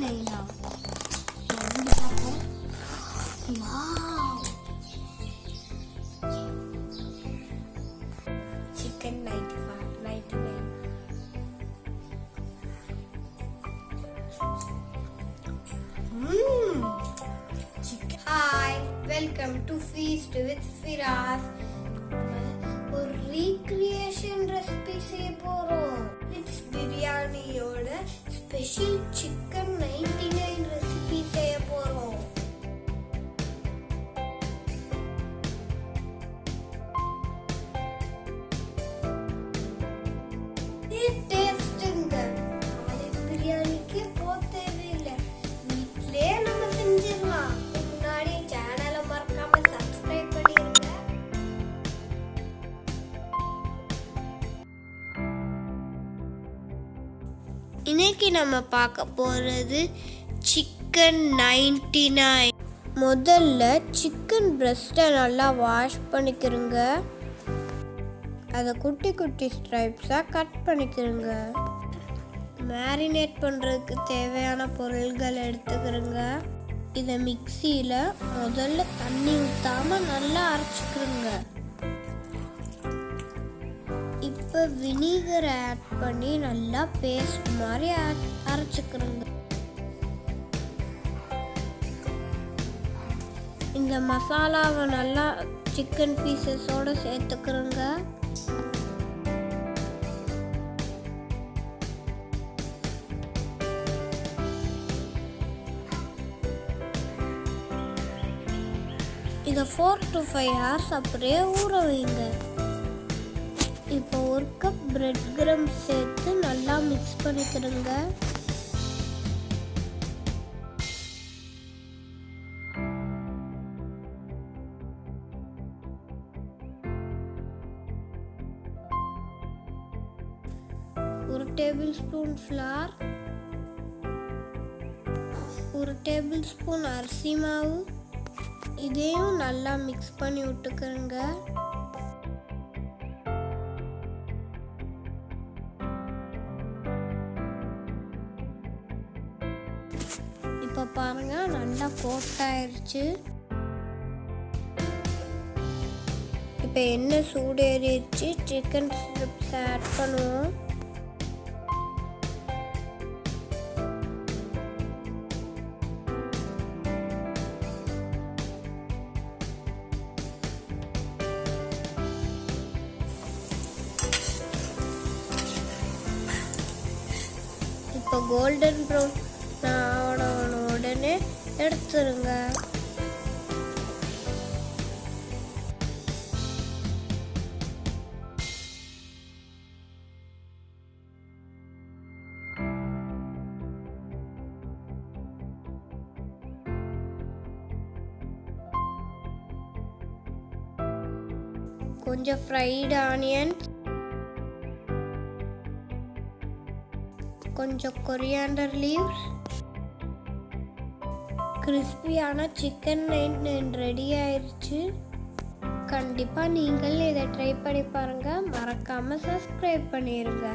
Chicken 99. Hi, welcome to Feast with Firas. ஒரு recreation recipe செய்ய போறோம். Khalids Biryani ஓட ஸ்பெஷல் chicken 99 recipe செய்ய போறோம். இன்னைக்கு நம்ம பார்க்க போகிறது சிக்கன் 99. முதல்ல சிக்கன் பிரஸ்ட்டை நல்லா வாஷ் பண்ணிக்கிறோங்க. அதை குட்டி குட்டி ஸ்ட்ரைப்ஸாக கட் பண்ணிக்கிறோங்க. மேரினேட் பண்ணுறதுக்கு தேவையான பொருள்கள் எடுத்துக்கிறோங்க. இதை மிக்சியில் முதல்ல தண்ணி ஊற்றாமல் நல்லா அரைச்சிக்கிறோங்க. இப்போ வினிகர் ஆட் பண்ணி நல்லா பேஸ்ட் மாதிரி அரைச்சிக்கிறோங்க. இந்த மசாலாவை நல்லா சிக்கன் பீசஸோடு சேர்த்துக்கிறோங்க. இதை 4 to 5 hours அப்படியே ஊற வைங்க. இப்போ 1 கப் பிரெட் கிரம்ஸ் சேர்த்து நல்லா மிக்ஸ் பண்ணிக்கிறோங்க. ஒரு tablespoon flour, 1 tablespoon அரிசி மாவு, இதையும் நல்லா மிக்ஸ் பண்ணி விட்டுக்கிறோங்க. இப்போ பாருங்க நல்லா கோட் ஆயிடுச்சு. இப்போ எண்ணெய் சூடேறிடுச்சு. சிக்கன் ஸ்ட்ரிப்ஸ் ஆட் பண்ணுவோம். இப்போ கோல்டன் ப்ரௌன் உடனே எடுத்துருங்க. கொஞ்சம் ஃப்ரைடு ஆனியன், கொஞ்சம் கொரியாண்டர் லீவ்ஸ், கிறிஸ்பியான சிக்கன் 99 ரெடி ஆயிடுச்சு. கண்டிப்பாக நீங்கள் இதை ட்ரை பண்ணி பாருங்கள். மறக்காமல் சப்ஸ்கிரைப் பண்ணிடுங்க.